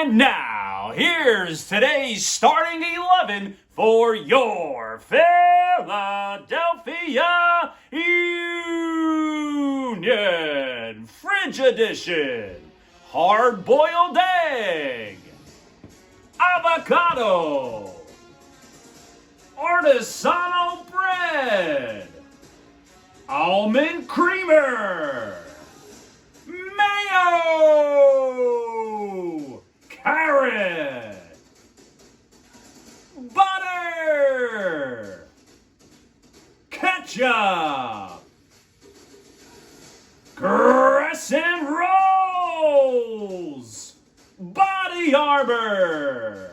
And now, here's today's starting 11 for your Philadelphia Union Fridge Edition. Hard-boiled egg, avocado, artisanal bread, almond creamer, mayo, carrot, butter, ketchup, crescent rolls, body armor,